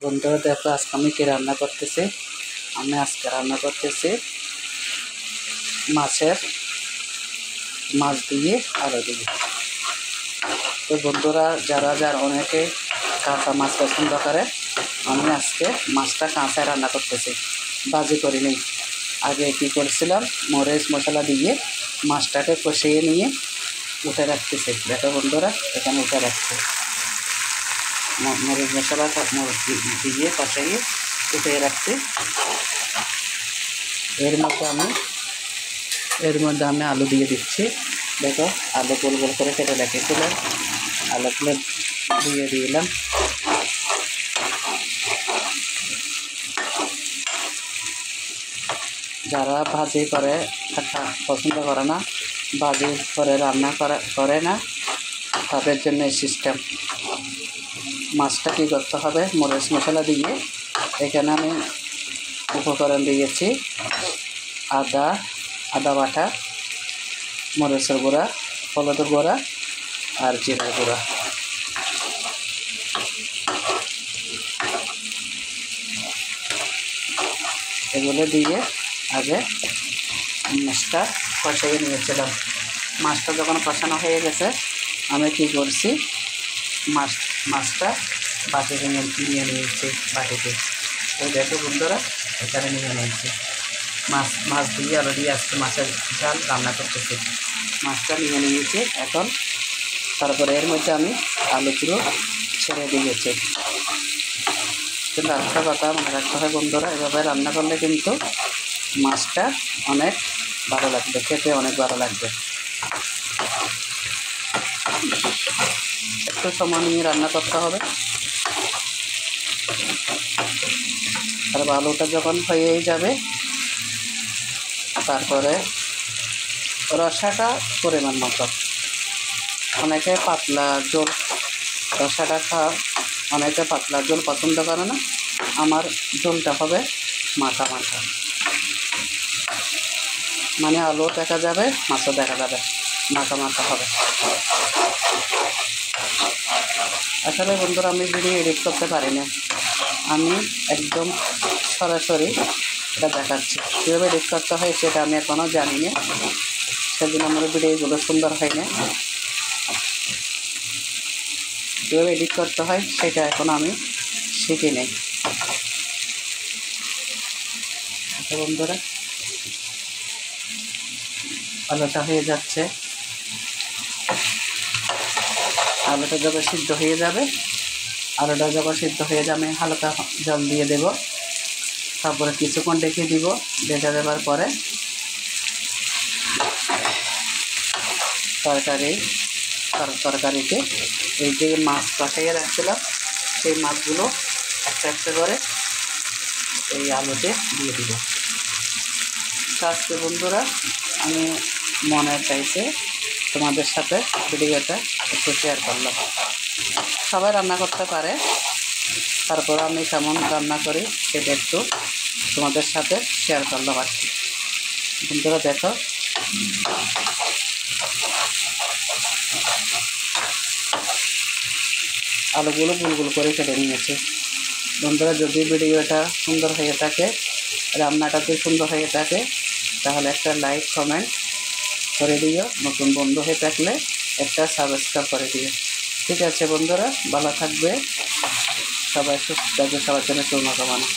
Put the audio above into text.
বন্ধুরা দেখো আজকে আমি কি রান্না করতেছি। আমি আজকে রান্না করতেছি মাছ দিয়ে আলু দিয়ে। তো বন্ধুরা যারা অনেকে কাঁচা মাছ পছন্দ করে, আমি আজকে মাছটা কাঁচায় রান্না করতেছি, ভাজি করিনি। আগে কি করেছিলাম, মরিচ মশলা দিয়ে মাছটাকে কষিয়ে নিয়ে উঠে রাখতেছি। দেখো বন্ধুরা, এখানে উঠে রাখছি, মরিচ মশলা দিয়ে কষাইয়ে উঠিয়ে রাখছি। এর মধ্যে আমি আলু দিয়ে দিচ্ছি। দেখো আলু গোল গোল করে কেটে রেখেছিলাম, আলুগুলো দিয়ে দিলাম। যারা ভাজি করে পছন্দ করে না, ভাজি করে রান্না করে না, তাদের জন্য এই সিস্টেম। মাছটা কী করতে হবে, মরিচ মশলা দিয়ে এখানে আমি উপকরণ দিয়েছি আদা বাটা, মরিচের গুঁড়া, হলুদের গুঁড়া আর জিরার গুঁড়া। এগুলো দিয়ে আগে মাছটা কষিয়ে নিয়েছিলাম। মাছটা যখন কষানো হয়ে গেছে, আমি কি করছি, মাছটা বাটিতে নিয়ে নিয়েছি, বাটিতে। তো দেখো বন্ধুরা, এখানে নিয়ে নিয়েছি মাছ দিয়ে আলু দিয়ে আজকে মাছের ঝাল রান্না করতেছি। মাছটা নিয়ে নিয়েছি এখন। তারপরে এর মধ্যে আমি আলুগুলো ছেড়ে দিয়েছি। কিন্তু একটা কথা মনে রাখতে হয় বন্ধুরা, এভাবে রান্না করলে কিন্তু মাছটা অনেক ভালো লাগবে, খেতে অনেক ভালো লাগবে। একটু সময় নিয়ে রান্না করতে হবে। তারপর আলুটা যখন হয়েই যাবে, তারপরে রসাটা পরিমাণ মতো। অনেকে পাতলা ঝোল রসাটা অনেকে পাতলা ঝোল পছন্দ করে না। আমার ঝোলটা হবে মাখা মাখা, মানে আলু দেখা যাবে, মাছও দেখা যাবে, মাখা মাখা হবে। আসলে বন্ধুরা, আমি ভিডিও এডিট করতে পারি না, আমি একদম সরাসরি এটা দেখাচ্ছি। কীভাবে এডিট করতে হয় সেটা আমি এখনও জানি না, সেদিন আমার ভিডিওগুলো সুন্দর হয় না। কীভাবে এডিট করতে হয় সেটা এখন আমি শিখি নেই। বন্ধুরা, আলুটা হয়ে যাচ্ছে, আলুটা যখন সিদ্ধ হয়ে যাবে, আমি হালকা জল দিয়ে দেব। তারপরে কিছুক্ষণ রেখে দিব। রেখে দেওয়ার পরে তরকারিতে এই যে মাছ কষাইয়ে রাখছিলাম, সেই মাছগুলো একটা একটা করে এই আলুতে দিয়ে দিব। আজকে বন্ধুরা, আমি মনে চাইছে তোমাদের সাথে ভিডিওটা একটু শেয়ার করলাম। সবাই রান্না করতে পারে, তারপর আমি কেমন রান্না করি সেটা একটু তোমাদের সাথে শেয়ার করলাম আর কি। বন্ধুরা দেখো, আলুগুলো গুল করে কেটে নিয়েছি। বন্ধুরা, যদি ভিডিওটা সুন্দর হয়ে থাকে, রান্নাটা যদি সুন্দর হয়ে থাকে, তাহলে একটা লাইক কমেন্ট করে দিও। নতুন বন্ধু হয়ে থাকলে একটা সাবস্ক্রাইব করে দিও। ঠিক আছে বন্ধুরা, ভালো থাকবে সবাই, সুস্থ থাকবে, সবার জন্য শুভকামনা।